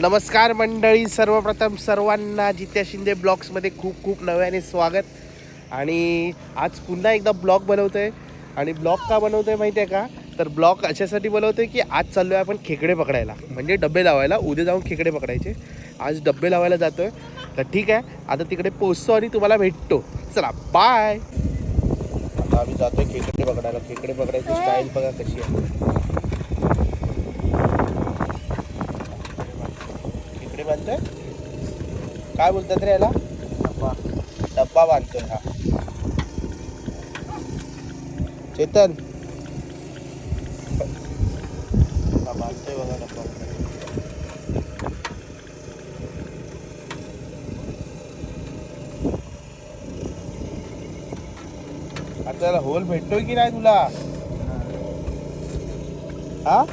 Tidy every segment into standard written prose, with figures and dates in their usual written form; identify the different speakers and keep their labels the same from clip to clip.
Speaker 1: नमस्कार मंडळी, सर्वप्रथम सर्वांना जित्या शिंदे ब्लॉग्समध्ये खूप खूप नव्याने स्वागत. आणि आज पुन्हा एकदा ब्लॉग बनवतोय. आणि ब्लॉग का बनवतोय माहिती आहे का? तर ब्लॉग अशासाठी बनवतोय की आज चाललो आहे आपण खेकडे पकडायला, म्हणजे डबे लावायला. उद्या जाऊन खेकडे पकडायचे, आज डबे लावायला जातोय. तर ठीक आहे, आता तिकडे पोचतो आणि तुम्हाला भेटतो. चला बाय. आता आम्ही जातोय खेकडे पकडायला. खेकडे पकडायची स्टाईल बघा कशी आहे. बांधतोय काय बोलतात रे याला? डब्बा बांधतोय हा चेतन. हा बांधतोय बघा डब्बा. आता त्याला होल भेटतोय की नाही तुला? हा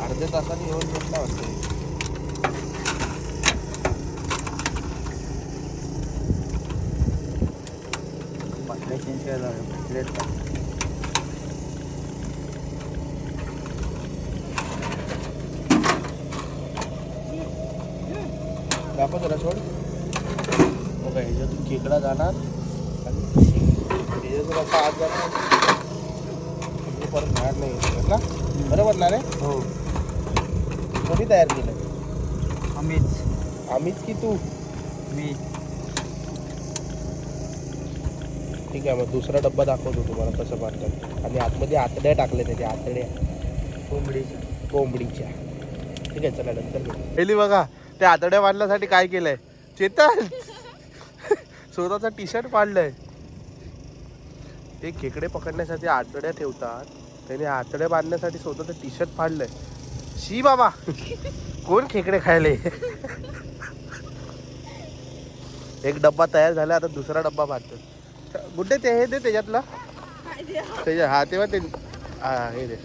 Speaker 1: अर्ध्या तासाने होल भेटला वाटतं.
Speaker 2: चेंज करायला प्लेट
Speaker 1: दाखव जरा सोड बघा. ह्याच्यातून खेकडा जाणार आणि ह्याच्यातून असा आत जाणार, परत बाहेर नाही येत ना. बरोबर ना रे?
Speaker 2: हो.
Speaker 1: कोणी तयार केलं? आम्हीच की तू?
Speaker 2: मी.
Speaker 1: ठीक आहे, मग दुसरा डब्बा दाखवतो तुम्हाला कसं बांधतात. आणि आतमध्ये आतड्या टाकल्या, त्याच्या आतड्या कोंबडीच्या. ठीक आहे, चला नंतर पहिली बघा त्या आतड्या बांधण्यासाठी काय केलंय चेतन. स्वतःचा टी शर्ट पाडलंय. ते खेकडे पकडण्यासाठी आतड्या ठेवतात, त्याने आतड्या बांधण्यासाठी स्वतःचं टी शर्ट फाडलंय. शी बाबा, कोण खेकडे खायले. एक डब्बा तयार झाला, आता दुसरा डब्बा बांधतो. गुड्डे ते हे दे त्याच्यातला, त्याच्या हा तेव्हा ते हा हे दे.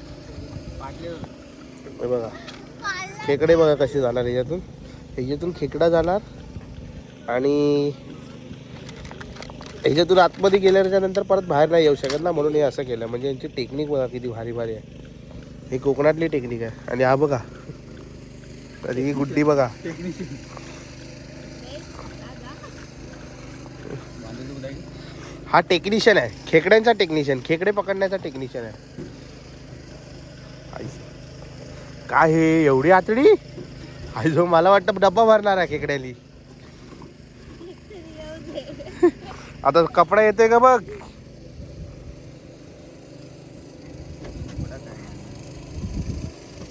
Speaker 1: हे बघा खेकडे बघा कसे जाणार ह्याच्यातून खेकडा जाणार. आणि ह्याच्यातून आतमध्ये गेल्याच्या नंतर परत बाहेर नाही येऊ शकत ना, म्हणून हे असं केलं. म्हणजे यांची टेक्निक बघा किती भारी भारी आहे. ही कोकणातली टेक्निक आहे. आणि हा बघा, आणि ही गुड्डी बघा. हा टेक्निशियन आहे, खेकड्यांचा टेक्निशियन, खेकडे पकडण्याचा टेक्निशियन आहे. काय हे एवढी आतडी? आई जो मला वाटतं डब्बा भरणार आहे खेकड्याली. आता कपडा येतोय का बघ.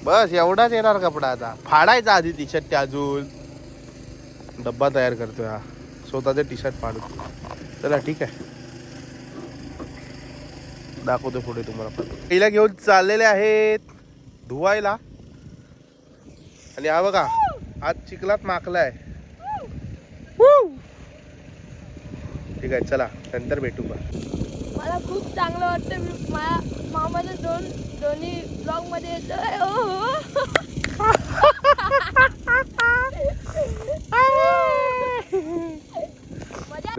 Speaker 1: बस एवढाच येणार कपडा. आता फाडायचा आधी टी शर्ट, अजून डब्बा तयार करतोय हा स्वतःचे टी शर्ट फाडून. चला ठीक आहे, दाखवतो पुढे तुम्हाला. पण पहिला घेऊन चाललेले आहेत धुवायला. आणि हा बघा आज चिखलात माखलाय. ठीक आहे, चला नंतर भेटू. का
Speaker 3: मला खूप चांगलं वाटतं. मी माझ्या मामाच्या दोन्ही ब्लॉग मध्ये येतोय.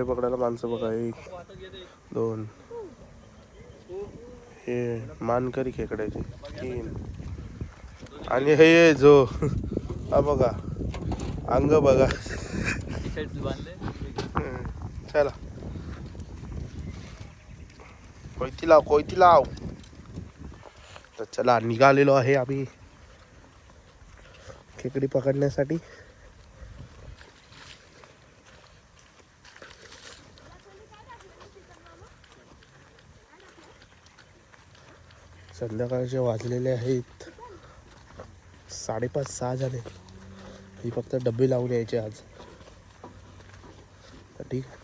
Speaker 1: पकडायला माणसं बघा, 1 2, हे मानकरी खेकड्याचे 3, आणि हे जो हा बघा अंग बघा. चला कोयती लाव. तर चला निघालेलो आहे आम्ही खेकडी पकडण्यासाठी. संध्याकाळचे वाजलेले आहेत 5:30-6 झाले. ही फक्त डबे लावून यायचे आज. तर ठीक आहे,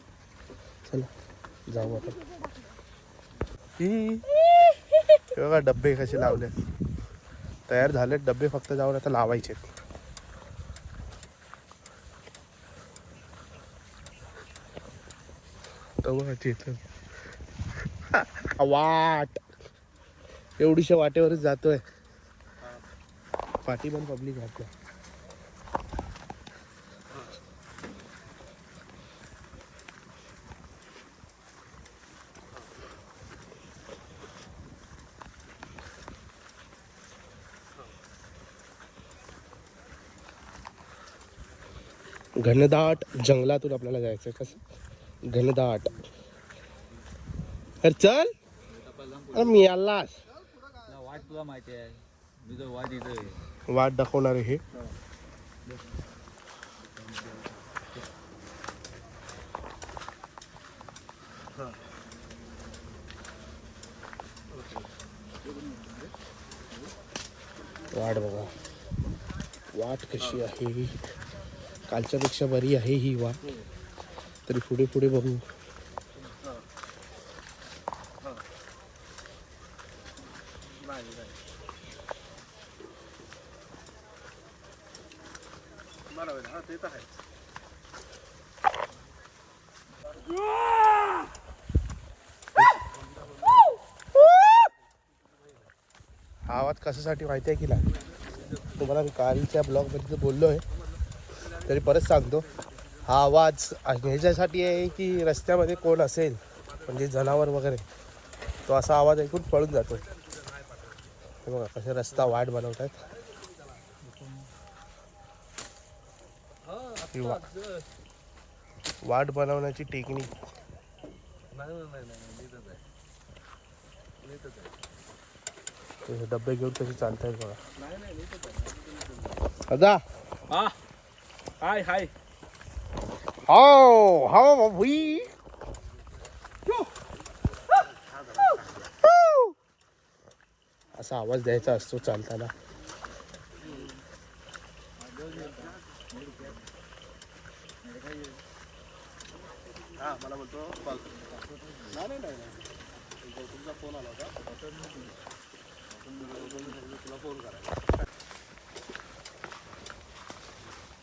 Speaker 1: चला जाऊ आपण. बघा डबे कसे लावले, तयार झाले डबे, फक्त जाऊन आता लावायचे. वाट एवढीशा वाटेवरच जातोय. पाठी पण पब्लिक आपल्या. घनदाट जंगलातून आपल्याला जायचं आहे. कसं घनदाट. अरे चल. अरे मी आलास.
Speaker 2: वाट तुला माहिती आहे, मी जो वाट इथं
Speaker 1: वाट दाखवणार आहे हे. वाट बघा, वाट कशी आहे. कालच्यापेक्षा बरी आहे ही वाट. तरी पुढे पुढे बघू. हा आवाज कशासाठी माहिती आहे की नाही तुम्हाला? मी कालच्या ब्लॉगमध्ये बोललो आहे तरी परत सांगतो. हा आवाज ह्याच्यासाठी आहे की रस्त्यामध्ये कोण असेल म्हणजे जनावर वगैरे, तो असा आवाज ऐकून पळून जातो. हे बघा कसे रस्ता वाट बनवत आहेत. वाट बनवण्याची टेक्निक. डब्बे घेऊन कसे चालतायत बघा. दादा
Speaker 2: हाय हाय.
Speaker 1: हो हो भाई. असा आवाज द्यायचा असतो चालताना. मला बोलतो तुमचा फोन आला होता, तुला फोन करायचा.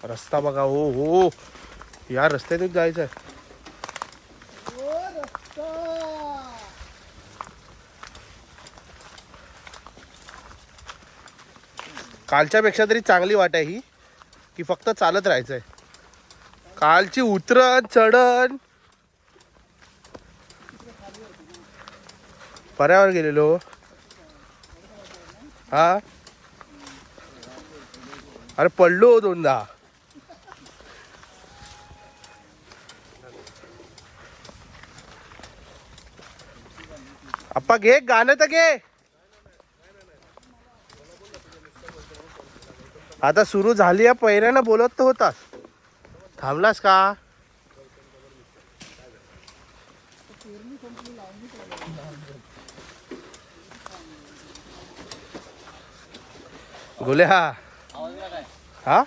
Speaker 1: रस्ता बघा. हो हो या रस्त्यातून जायचं आहे. कालच्या पेक्षा तरी चांगली वाट आहे ही की फक्त चालत राहायचं आहे. कालची उतरण चढण. पर्यावर गेलेलो. हा अरे पडलो दोनदा. अप्पा घे गाणं तर घे. आता सुरू झाली आहे. पहिल्यानं बोलत तर होतास, थांबलास का? गोल्या हा हा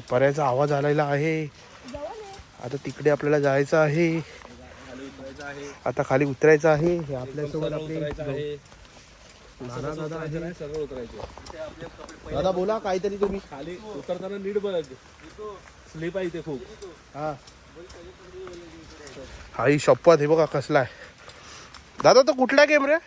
Speaker 1: पर्याचा आवाज आलेला आहे. आता तिकडे आपल्याला जायचं आहे. आता खाली उतरायचं आहे. हे आपल्यासोबत आपले नाना दादा आहे.
Speaker 2: सरळ उतरायचं.
Speaker 1: दादा बोला काहीतरी तुम्ही.
Speaker 2: खाली उतरताना नीट बघ, स्लिप आहे इथे खूप.
Speaker 1: हा आई शपथ. हे बघा कसला आहे दादा. तो कुठला गेम रे?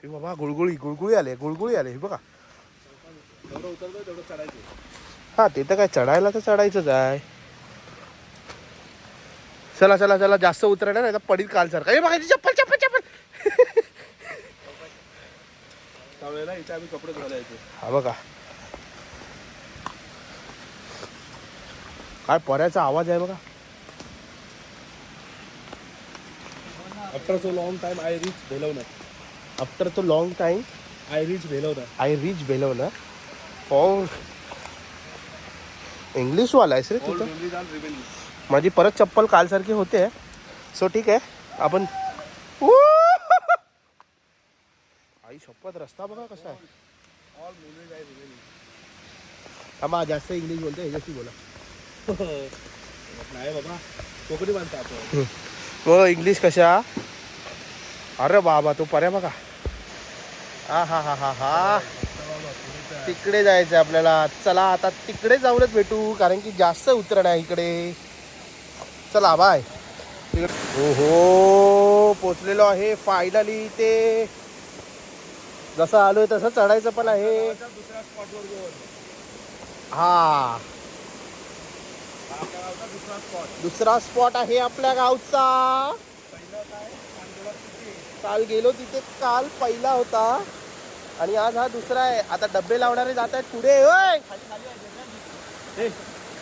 Speaker 1: बाबा गुळगुळी गुळगुळी आले. गुळगुळी आले. हे बघा.
Speaker 2: जेवढं उतरतो तेवढं चढायचं.
Speaker 1: हा ते तर काय चढायला तर चढायचंच आहे. चला चला चला जास्त उतरायला नाही तर पडील काल सारखा. हे बघा चप्पल चप्पल चप्पल.
Speaker 2: त्यावेळेला इथे आम्ही कपडे घालायचे.
Speaker 1: हा बघा काय पर्याचा आवाज आहे बघा.
Speaker 2: After so long time I reach बेलवना.
Speaker 1: After to long time
Speaker 2: I reach बेलवना.
Speaker 1: आय रीच बेलवना. ओ इंग्लिश वाला आहेस रे तू तर. माझी परत चप्पल कालसारखी होते. सो ठीक आहे आपण. आई शपथ रस्ता बघा कसा आहे. आम्हा जास्त इंग्लिश बोलते. ह्याच्याशी बोला.
Speaker 2: नाही बाबा कोकणी माणसं आपण.
Speaker 1: मग इंग्लिश कशा. अरे बाबा तो पर्या बघा. हा हा हा हा हा तिकडे जायचं आपल्याला. चला आता तिकडे जाऊनच भेटू कारण की जास्त उतरण आहे इकडे. चला बाय. हो हो पोचलेलो आहे फायनली. ते जसं आलोय तसं चढायचं पण आहे.
Speaker 2: दुसऱ्या स्पॉटवर
Speaker 1: हा दुसरा स्पॉट आहे आपल्या गावचा. काल गेलो तिथे, काल पहिला होता आणि आज हा दुसरा आहे. आता डब्बे लावणारे जात आहेत पुढे. होय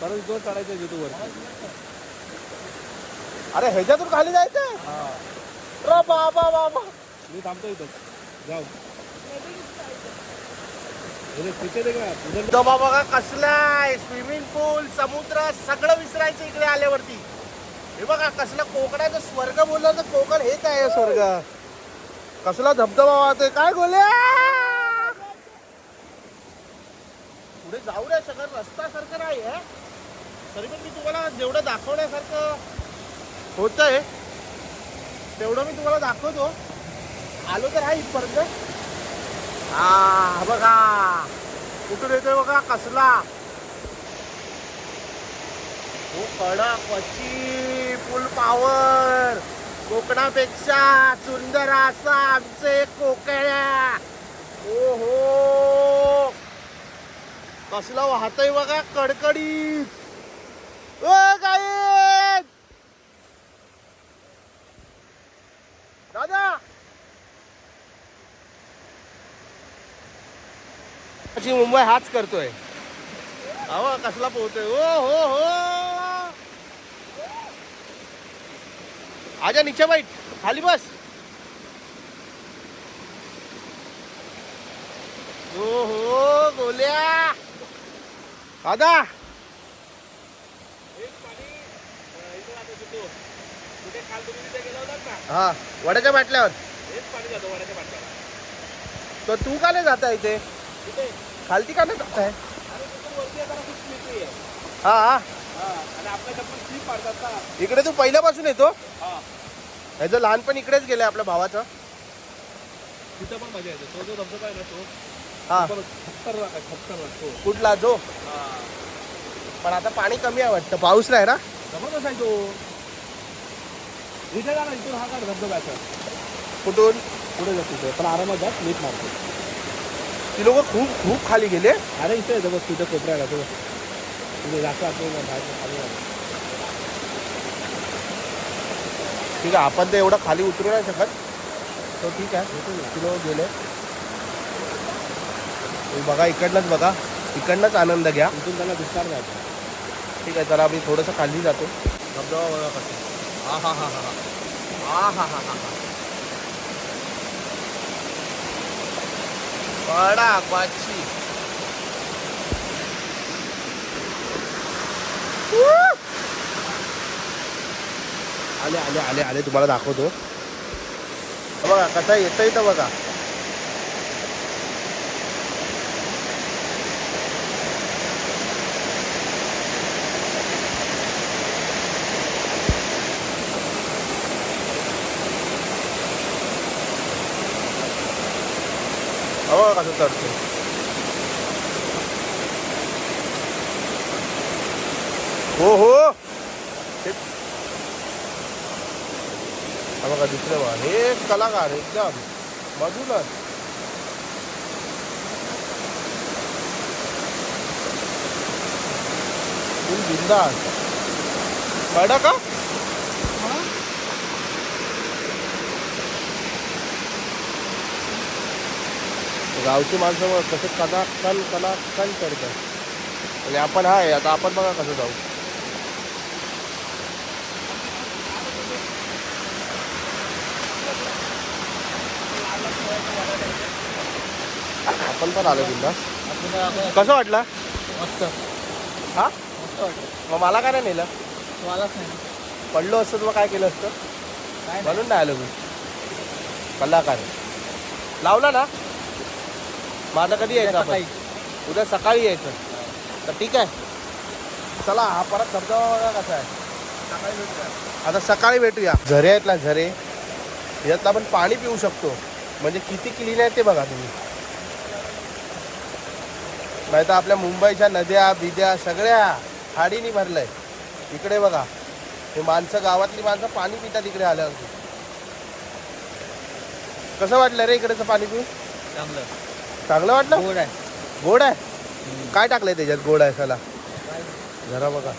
Speaker 2: परत जोर चढायचं युट्यूबवर.
Speaker 1: अरे ह्याच्यातून खाली जायचंय. रे बाबा बाबा,
Speaker 2: मी थांबतो इथं, जाऊ.
Speaker 1: बाबा बघा कसला आहे. स्विमिंग पूल, समुद्र सगळं विसरायचं इकडे आल्यावरती. हे बघा कसला कोकणाचं स्वर्ग बोललं तर कोकण हेच आहे स्वर्ग. कसला धबधबा वाहतोय काय गोल्या. पुढे जाऊ रे, सगळं रस्ता सारखं नाही आहे तरी पण मी तुम्हाला जेवढं दाखवण्यासारखं होतंय तेवढं मी तुम्हाला दाखवतो. आलो तर आहे इथपर्यंत. हा बघा कुठून येतोय बघा कसला. हो कडक वची फुल पॉवर. कोकणापेक्षा सुंदर असा आमचे कोकण्या. ओ हो कसला वाहतय बघा कडकडीत. ओ काय दादा मुंबई हाच करतोय. अहो कसला पोहतोय. ओ हो हो आजा नीचे बैठ, खाली बस. ओ हो गोल्या दादा. हा वड्याच्या बाटल्यावर. तर तू का नाही जाता इथे खालती का नाही जाताय. हा इकडे तू पहिल्यापासून येतो. ह्याचं लहानपण इकडेच गेलंय आपल्या भावाचं.
Speaker 2: तिथं पण मजा येते. तो जो धबधबा आहे ना तो
Speaker 1: हा
Speaker 2: खतरनाक.
Speaker 1: कुठला जो. पण आता पाणी कमी आहे वाटतं, पाऊस नाही ना.
Speaker 2: जबरदस्त आहे तो. इथे जा ना, इथून हा काढ धबधब्याचा.
Speaker 1: कुठून
Speaker 2: पुढे जातो तिथे पण आरामात जा, नीट मारतो.
Speaker 1: ती लोक खूप खूप खाली गेले.
Speaker 2: अरे इथे आहे बस, तिथे कोपऱ्याला तो तिथे जास्त आतमध्ये बाहेर खाली आहे.
Speaker 1: ठीक आहे आपण तर एवढं खाली उतरू नाही शकत. तो ठीक आहे ती लोक गेले. बघा इकडनंच बघा, इकडनंच आनंद घ्या.
Speaker 2: इथून त्याला दिसणार नाही.
Speaker 1: ठीक आहे चला आम्ही थोडंसं खाली जातो. धबधबा बघा कसं. हा हा हा हा हा हा हा हा बडा बाची. आले आले आले आले तुम्हाला दाखवतो. बघा कसा येतं इथं बघा. बघा कसं चढतो. हो हो बघा दुसरे बघा हे कलाकार एकदम मधूनच. बिंदास कळलं का. गावची माणसं कसं कनाकन चढतात आणि आपण आहे. आता आपण बघा कसं जाऊ. आपण पण आलो बिंदास. कसं वाटलं.
Speaker 2: मस्त
Speaker 1: हा
Speaker 2: मस्त वाटतं.
Speaker 1: मग मला काय नाही नेलं.
Speaker 2: मलाच नाही
Speaker 1: पडलो असतं तर मग काय केलं असतं.
Speaker 2: काय
Speaker 1: म्हणून नाही आलो मी. कलाकार लावला ना. माझं कधी यायचं आपण. उद्या सकाळी यायचं तर ठीक आहे. चला हा परत धबधबा बघा कसा आहे. सकाळी भेटूया. आता सकाळी भेटूया. झरे आहेत ना झरे, यातलं आपण पाणी पिऊ शकतो. म्हणजे किती क्लीन आहे ते बघा तुम्ही. नाही तर आपल्या मुंबईच्या नद्या बिद्या सगळ्या हाडीनी भरलंय. इकडे बघा हे माणसं, गावातली माणसं पाणी पितात इकडे आल्यावरती. कसं वाटलं रे इकडेचं पाणी पिऊन.
Speaker 2: चांगलं
Speaker 1: चांगलं वाटलं.
Speaker 2: गोड आहे.
Speaker 1: गोड आहे. काय टाकलंय त्याच्यात गोड आहे. चला जरा बघा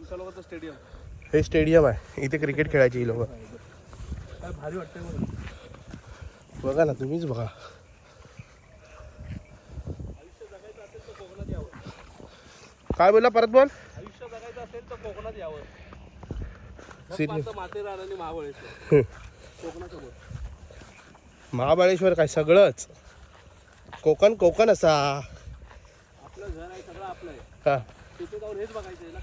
Speaker 2: आमच्या लोकांचं स्टेडियम.
Speaker 1: हे स्टेडियम आहे, इथे क्रिकेट खेळायची ही लोक.
Speaker 2: काय भारी वाटतंय मला.
Speaker 1: बघा ना, तुम्हीच बघा.
Speaker 2: आयुष्य जगायचं असेल तर कोकणात यावं.
Speaker 1: काय बोलला, परत बोल.
Speaker 2: आयुष्य जगायचं असेल तर कोकणात यावं.
Speaker 1: सिरियस.
Speaker 2: माथेरान आणि महाबळेश्वर कोकणासमोर.
Speaker 1: महाबळेश्वर काय सगळंच कोकण कोकण असा.
Speaker 2: आपलं घर आहे, सगळं आपलं आहे.
Speaker 1: हा,
Speaker 2: तिथे जाऊन हेच बघायचं आहे ना.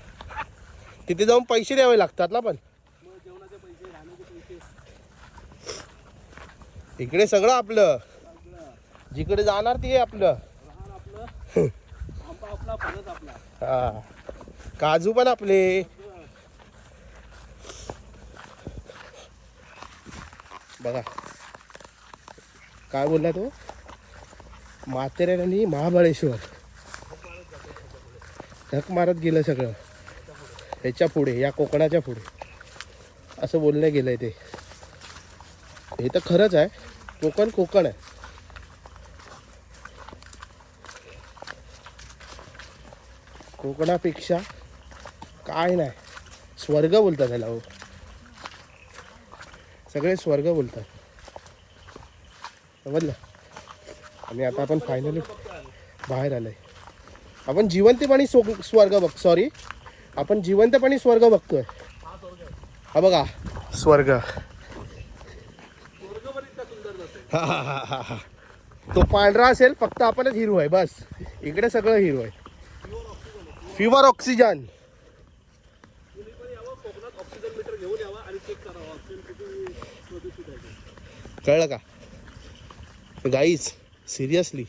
Speaker 1: तिथे जाऊन पैसे द्यावे लागतात ना. पण
Speaker 2: मग जेवणाचे पैसे, राहण्याचे पैसे
Speaker 1: इकडे सगळं आपलं.
Speaker 2: सगळं.
Speaker 1: जिकडे जाणार ते आपलं.
Speaker 2: राहण आपलं, आंबा आपला, फणस आपला.
Speaker 1: हा, काजू पण आपले. बघा काय बोलला तो, माथेरान आणि महाबळेश्वर धक मारत गेलं सगळं ह्याच्या पुढे, या कोकणाच्या पुढे असं बोललं गेलंय. ते हे तर खरंच आहे. कोकण कोकण आहे. कोकणापेक्षा काय नाही, स्वर्ग बोलतात त्याला. हो, सगळे स्वर्ग बोलतात, समजलं. आणि आता आपण फायनली बाहेर आलोय. आपण जिवंतपणी स्वर्ग बघ, सॉरी, आपण जिवंतपणी स्वर्ग बघतोय. हा बघा स्वर्ग. हा हा हा हा हा. तो पांढरा असेल, फक्त आपणच हिरो आहे बस. इकडे सगळं हिरो आहे. Pure oxygen.
Speaker 2: कोकणात ऑक्सिजन मीटर घेऊन यावा आणि चेक करावा ऑक्सिजन किती प्रदूषित आहे.
Speaker 1: कळलं का गाईज? सिरियसली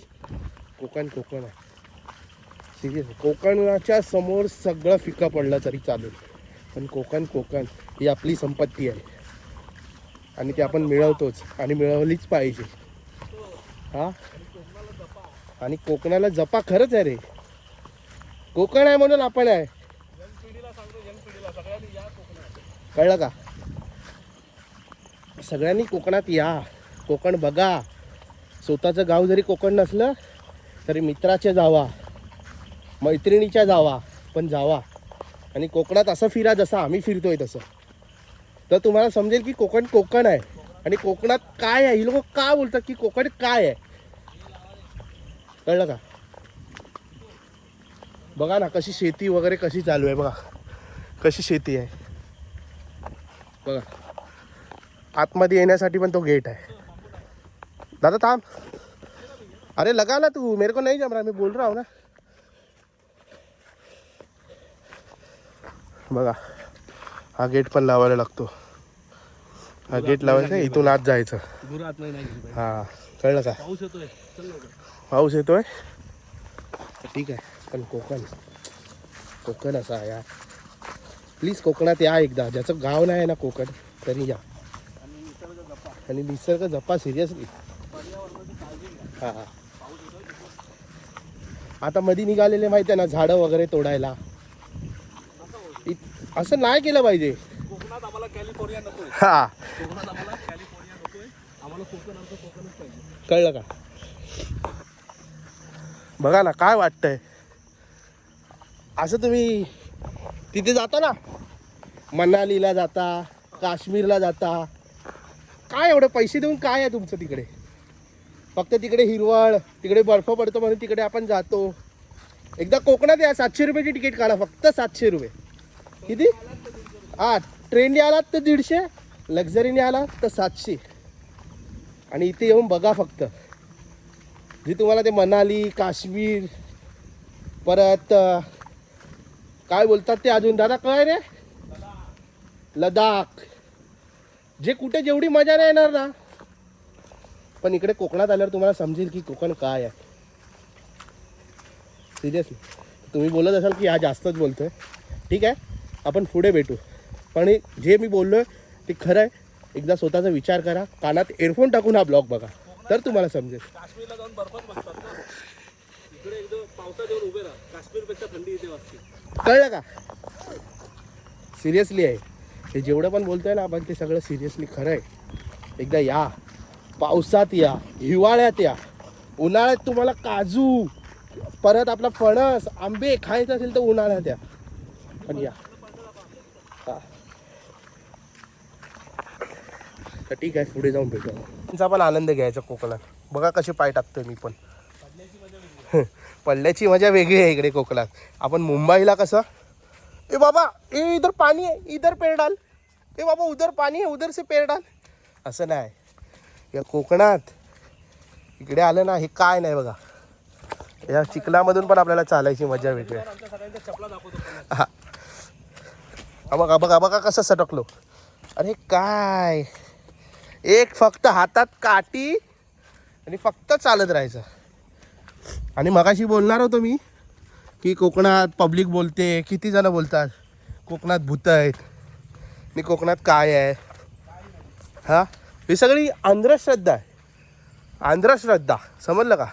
Speaker 1: कोकण कोकण आहे. सिरियस, कोकणाच्या समोर सगळं फिका पडलं तरी चालेल, पण कोकण कोकण ही आपली संपत्ती आहे आणि ती आपण मिळवतोच आणि मिळवलीच पाहिजे. हा, आणि कोकणाला जपा. खरंच आहे रे, कोकण आहे म्हणून आपण आहे. कळलं का? सगळ्यांनी कोकणात या, कोकण बघा. स्वतःचं गाव जरी कोकण नसलं तरी मित्राच्या जावा, मैत्रिणीच्या जावा, पण जावा आणि कोकणात असं फिरा जसं आम्ही फिरतोय तसं. तर तुम्हाला समजेल की कोकण कोकण आहे आणि कोकणात काय आहे. ही लोक का बोलतात की कोकण काय आहे. कळलं का? बघा ना कशी शेती वगैरे कशी चालू आहे. बघा कशी शेती आहे. बघा आतमध्ये येण्यासाठी पण तो गेट आहे. दादा थांब, अरे लगा ना तू, मेरे को नहीं जम रहा, मैं बोल रहा हूँ ना. बघा हा गेट पण लावायला लागतो. हा गेट लावायचा, इथून आत जायचं. हा, कळलं का?
Speaker 2: पाऊस येतोय,
Speaker 1: पाऊस येतोय, ठीक आहे. पण कोकण कोकण असा आहे यार. प्लीज कोकणात या एकदा. ज्याचं गाव नाही आहे ना कोकण, तरी या आणि निसर्ग जपा. सिरियसली. हा, आता मध्ये निघालेले माहिती आहे ना झाडं वगैरे तोडायला. असं नाही केलं पाहिजे.
Speaker 2: कोकणात आम्हाला कॅलिफोर्निया नकोय.
Speaker 1: हा,
Speaker 2: कोकणात आम्हाला कॅलिफोर्निया नकोय. आम्हाला कोकण, आमचं कोकणच पाहिजे.
Speaker 1: कळलं का? बघा ना काय वाटतंय. असं तुम्ही तिथे जाता ना, मनालीला जाता, काश्मीरला जाता, काय एवढं पैसे देऊन काय आहे तुमचं तिकडे? फक्त तिकडे हिरवळ, तिकडे बर्फ पडतो म्हणून तिकडे आपण जातो. एकदा कोकणात या, 700 रुपयाची तिकीट काढा, फक्त 700 रुपये. किती? हा, ट्रेनने आलात तर 150, लक्झरीने आलात तर 700. आणि इथे येऊन बघा फक्त. जे तुम्हाला ते मनाली, काश्मीर, परत काय बोलतात ते अजून दादा काय रे, लडाख, जे कुठे जेवढी मजा नाही येणार ना, पण इकडे कोकणात आल्यावर तुम्हाला समजेल की कोकण काय आहे. सिरियसली. तुम्ही बोलत असाल की हा जास्तच बोलतोय, ठीक आहे, आपण पुढे भेटू. पण जे मी बोललोय ते खरं आहे. एकदा स्वतःचा विचार करा, कानात एअरफोन टाकून हा ब्लॉग बघा, तर तुम्हाला समजेल.
Speaker 2: काश्मीरला जाऊन बर्फात बसतात ना, इकडे एकदम पावसात येऊन उभे राहा. काश्मीरपेक्षा थंडी इथे वाजते.
Speaker 1: कळलं का? सिरियसली आहे हे. जेवढं पण बोलतोय ना आपण ते सगळं सिरियसली खरं आहे. एकदा या, पावसात या, हिवाळ्यात या, उन्हाळ्यात तुम्हाला काजू, परत आपला फणस, आंबे खायचं असेल तर उन्हाळ्यात या. पण या. तर ठीक आहे, पुढे जाऊन भेटू. त्यांचा पण आनंद घ्यायचा कोकणात. बघा कसे पाय टाकतोय मी पण. पडल्याची मजा वेगळी आहे इकडे कोकणात. आपण मुंबईला कसं, ए बाबा ए इधर पाणी आहे, इधर पैर डाल, ए बाबा उधर पाणी आहे, उधर से पैर डाल, असं नाही. या कोकणात इकडे आलं ना, हे काय नाही बघा. या चिखलामधून पण आपल्याला चालायची मजा वेगळी आहे.
Speaker 2: आमच्या सगळ्यांच्या चपला दाखवतो.
Speaker 1: हा बघा बघा बघा कसं सटकलो. अरे काय, एक फक्त हातात काठी आणि फक्त चालत राहायचं. आणि मगाशी बोलणार होतो मी की कोकणात पब्लिक बोलते, किती जण बोलतात कोकणात भूत आहेत आणि कोकणात काय आहे. हा, ही सगळी अंधश्रद्धा आहे. अंधश्रद्धा, समजलं का?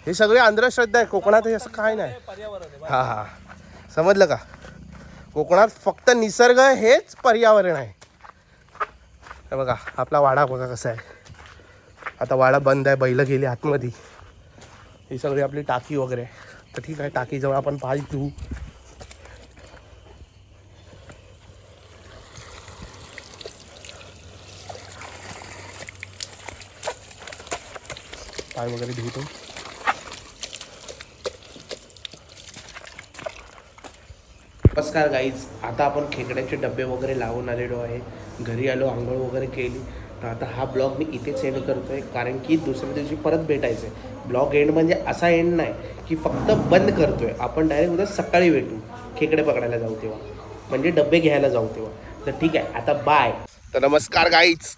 Speaker 1: हे सगळे अंधश्रद्धा आहे. कोकणात हे असं काय नाही. हा हा, समजलं का? कोकणात फक्त निसर्ग हेच पर्यावरण आहे. हे बघा आपला वाडा बघा कसा आहे. आता वाडा बंद आहे, बैलं गेली आतमध्ये. ही सगळी आपली टाकी वगैरे. तर ठीक आहे, टाकीजवळ आपण पाय धुवू. पाय वगैरे धुतो. नमस्कार गाईज, आता आपण खेकड्याचे डबे वगैरे लावून आलेलो आहे. घरी आलो, आंघोळ वगैरे केली. तर आता हा ब्लॉग मी इथेच एंड करतो आहे, कारण की दुसऱ्या दिवशी परत भेटायचं आहे. ब्लॉग एंड म्हणजे असा एंड नाही की फक्त बंद करतो आहे. आपण डायरेक्ट उद्या सकाळी भेटू, खेकडे पकडायला जाऊ तेव्हा, म्हणजे डबे घ्यायला जाऊ तेव्हा. तर ठीक आहे, आता बाय. तर नमस्कार गाईज,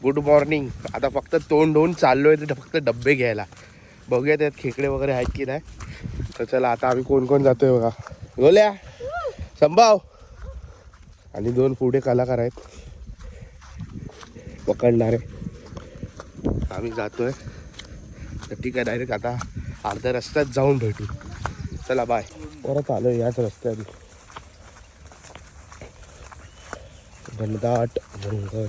Speaker 1: गुड मॉर्निंग. आता फक्त तोंड धुवून चाललो आहे तर फक्त डबे घ्यायला. बघूया त्यात खेकडे वगैरे आहेत की नाही. तर चला, आता आम्ही कोण कोण जातोय बघा. गोल्या, संभाव आणि 2 पुढे कलाकार आहेत पकडणारे. आम्ही जातोय. तर ठीक आहे, डायरेक्ट आता अर्ध्या रस्त्यात जाऊन भेटू. चला बाय. परत आलो याच रस्त्याने. घनदाट जंगल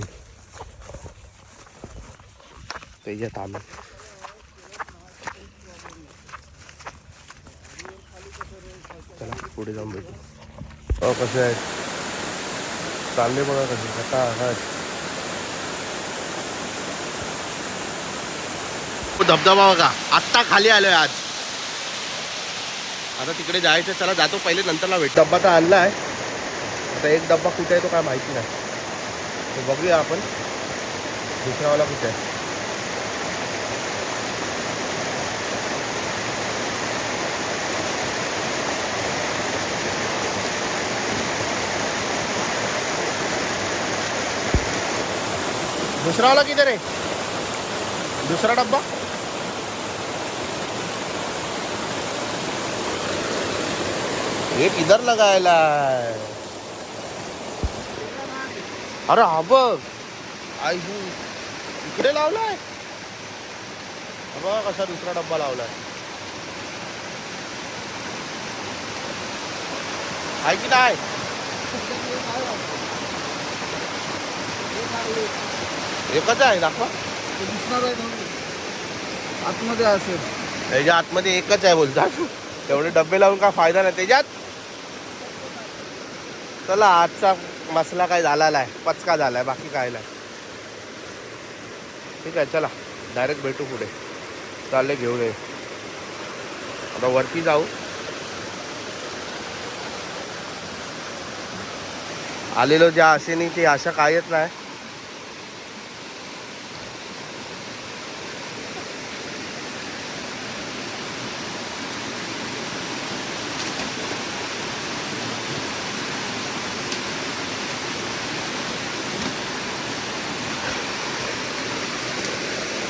Speaker 1: त्याच्यात आम्ही. चला पुढे जाऊन भेटू. कसे आहेत चालले बघा, कसे आता धबधबा बघा. आत्ता खाली आलोय आज. आता तिकडे जायचं. चला जातो पहिले, नंतरला भेट. डब्बा तर आणला आहे. आता एक डब्बा कुठे आहे तो काय माहिती नाही. तो बघूया आपण. दुसरावाला कुठे आहे. दूसरा वाला किधर है? दूसरा डब्बा एक इधर लगायला. अरे हा बघ, आयु इकडे लावलाय. बघा कसा दुसरा डब्बा लावलाय. आहे की नाही? एकच आहे, दाखवा.
Speaker 4: आतमध्ये असेल.
Speaker 1: त्याच्या आतमध्ये एकच आहे बोलतात. तेवढे डब्बे लावून काय फायदा नाही त्याच्यात. चला, आजचा मसला काय झालेला आहे, पचका झालाय, बाकी काय नाही. ठीक आहे, चला डायरेक्ट भेटू पुढे. चालले घेऊन ये. आता वरती जाऊ. आलेलो ज्या आशेने ती आशा कायच नाही.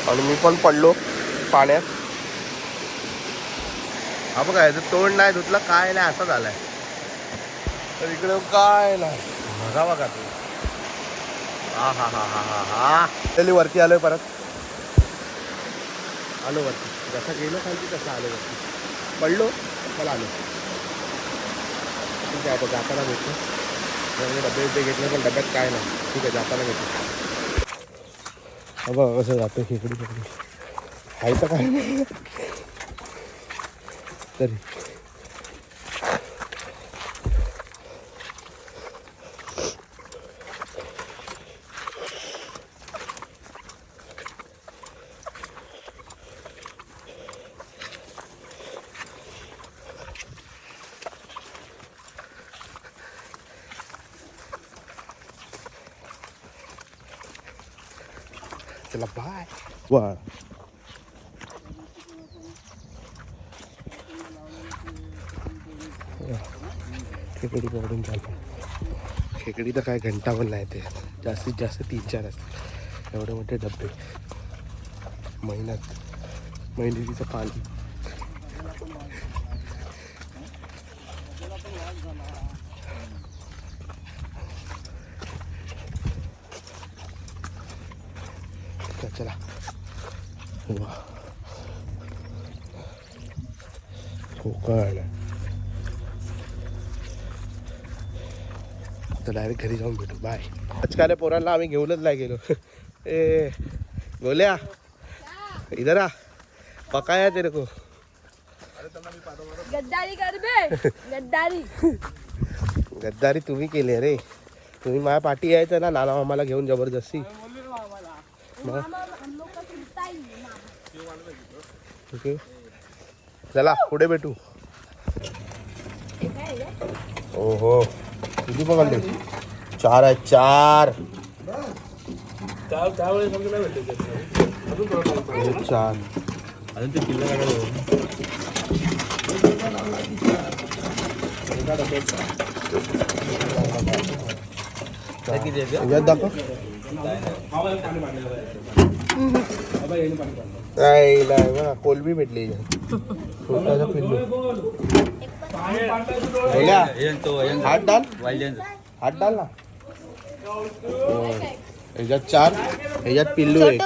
Speaker 1: आणि मी पण पडलो पाण्यात. हा बघा, याचं तोंड नाही धुतलं, काय नाही, असं झालंय. तर इकडे काय नाही बघा बघा तू. हा हा हा हा हा हा. चली वरती आलोय, परत आलो वरती. जसं गेलो खालती तसं आलो वरती. पडलो मला आलो. ठीक आहे, आता जाताना भेटतो. डबे बिबे घेतले पण डब्यात काय नाही. ठीक आहे, जाताना भेटतो. बघा कसं जातं खेकडी खेकडी. खायचं काय नाही तरी. चला बाय. वा खेकडी पकडून चालतो. खेकडी तर काय घंटा पण नाही ते, जास्तीत जास्त 3-4 असतात. एवढे मोठे डबे, मेहनतीचं पाणी. चला वा कोकण. तर डायरेक्ट घरी जाऊन भेटू. बाय. आजकाल पोरांना आम्ही घेऊनच नाही गेलो. ए बोल्या इधर आ, पकाया तेरे को.
Speaker 3: गद्दारी कर बे, गद्दारी.
Speaker 1: गद्दारी तुम्ही केली रे. तुम्ही माझ्या पाठी यायचं ना नाना मामाला घेऊन जबरदस्ती. ओके चला पुढे भेटू. ओहो किती पकडले? 4 आहेत 4.
Speaker 2: त्यावेळेस समजा नाही भेटले
Speaker 1: खूप छान.
Speaker 2: अजून ते किल्ला
Speaker 1: यात दाखव. नाही नाही बघा कोलबी भेटली छोटासा पिल्लू. बोल्या हात डाल, हात डाल ना. ह्याच्यात 4, ह्याच्यात पिल्लू आहे.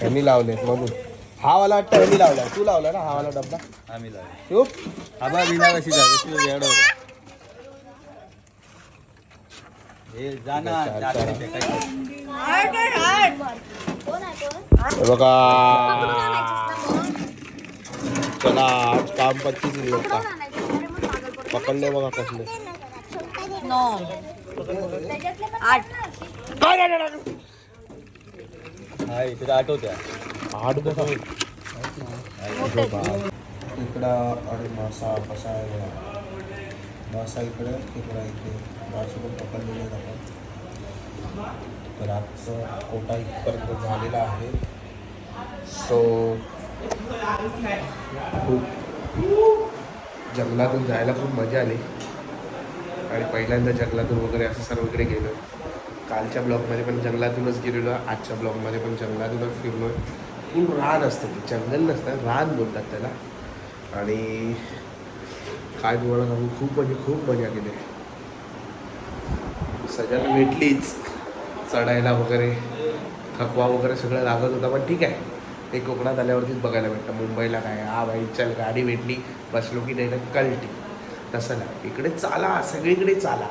Speaker 1: ह्यांनी लावले म्हणून. हा वाला वाटतं ह्यांनी लावला. तू लावला ना हा वाला डब्बा?
Speaker 2: आम्ही लावले.
Speaker 1: चूप.
Speaker 2: आबा बिना कशी झाली वेळ होता. हे जाना
Speaker 1: बघा चला आज काम पत्ती दिली होता. पकडले बघा कसले.
Speaker 2: हा इकडे आठवत्या
Speaker 1: 8 बघा इकडं. आणि मासा कसा आहे बघा. मासा इकडे, इकडे इथे मासे पण पकडलेले आहेत आपण. तर आजचं कोटा इथपर्यंत झालेला आहे. सो खूप जंगलातून जायला खूप मजा आली. आणि पहिल्यांदा जंगलातून वगैरे असं सर्वकडे गेलो. कालच्या ब्लॉगमध्ये पण जंगलातूनच गेलेलो, आजच्या ब्लॉगमध्ये पण जंगलातूनच फिरलो. खूप रान असतं ते, जंगल नसतं रान बोलतात त्याला. आणि काय तुम्हाला सांगू खूप म्हणजे खूप मजा केली. सगळ्यांना भेटलीच चढायला वगैरे, थकवा वगैरे सगळं लागत होता. पण ठीक आहे, ते कोकणात आल्यावरतीच बघायला भेटतं. मुंबईला काय हा भाई चल गाडी भेटली बसलो की नाही तर कल्टी. तसं नाही, इकडे चाला, सगळीकडे चाला.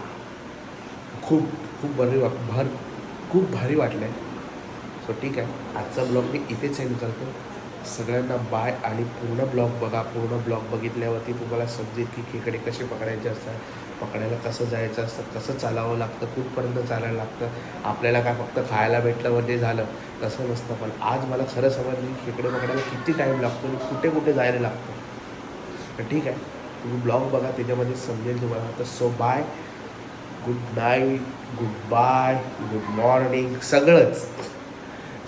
Speaker 1: खूप खूप खूप भारी वाटलं आहे. सो ठीक आहे, आजचा ब्लॉग मी इथेच एंड करतो. सगळ्यांना बाय. आणि पूर्ण ब्लॉग बघा. पूर्ण ब्लॉग बघितल्यावरती तुम्हाला समजेल की खेकडे कसे पकडायचे असतात, पकडायला कसं जायचं असतं, कसं चालावं लागतं, कुठपर्यंत चालायला लागतं. आपल्याला काय फक्त खायला भेटलं म्हणजे झालं तसं नसतं. पण आज मला खरं समजलं की खेकडे पकडायला किती टाईम लागतो आणि कुठे कुठे जायला लागतं. तर ठीक आहे, तुम्ही ब्लॉग बघा, त्याच्यामध्ये समजेल तुम्हाला. तर so bye, good night, goodbye, good morning, सगळंच.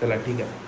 Speaker 1: चला ठीक आहे.